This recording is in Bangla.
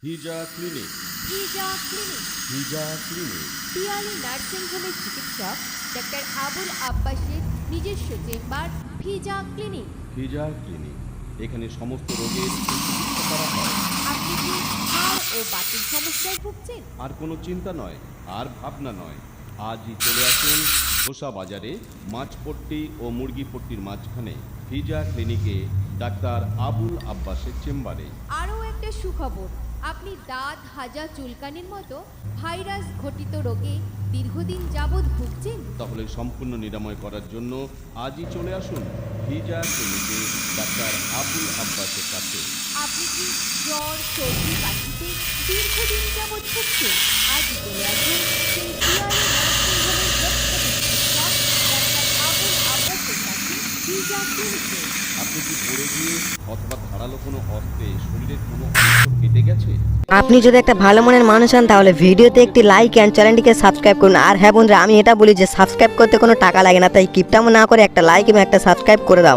ভিজা ক্লিনিক। পিয়ালি নার্সিং হোমের চিকিৎসক ডাক্তার আবুল আব্বাসের নিজস্ব চেম্বার ভিজা ক্লিনিক। এখানে সমস্ত রোগের চিকিৎসা করা হয়। আপনি কি হাড় ও বাতের সমস্যায় ভুগছেন? আর কোনো চিন্তা নয়, আর ভাবনা নয়, আজই চলে আসুন ঘোষা বাজারে মাছপট্টি ও মুরগিপট্টির মাঝখানে ভিজা ক্লিনিকে ডাক্তার আবুল আব্বাসের চেম্বারে। আরও একটা সুখবর, আপনি দাঁত, হাজা, চুলকানির মতো ভাইরাস ঘটিত রোগে দীর্ঘদিন যাবৎ ভুগছেন? তাহলে সম্পূর্ণ নিরাময় করার জন্য আজই চলে আসুন ভিজা ক্লিনিকে ডাক্তার আবুল আব্বাসের কাছে। আপনি কি জ্বর, সর্দি, কাশিতে দীর্ঘদিন যাবৎ ভুগছেন? আজই চলে আসুন সেই পিয়ালি নার্সিং হোমের প্রখ্যাত চিকিৎসক ডাক্তার আবুল আব্বাসের কাছে ভিজা ক্লিনিকে। আপনি কি পড়ে গিয়ে অথবা ধারালো কোনো অস্ত্রে শরীরের কোনো অংশ কেটে গেছে? আপনি যদি একটা ভালো মনের মানুষ হন তাহলে ভিডিওতে একটি লাইক অ্যান্ড চ্যানেলটিকে সাবস্ক্রাইব করুন। আর হ্যাঁ বন্ধুরা, আমি এটা বলি যে সাবস্ক্রাইব করতে কোনো টাকা লাগে না, তাই কিপটামো না করে একটা লাইক এবং একটা সাবস্ক্রাইব করে দাও।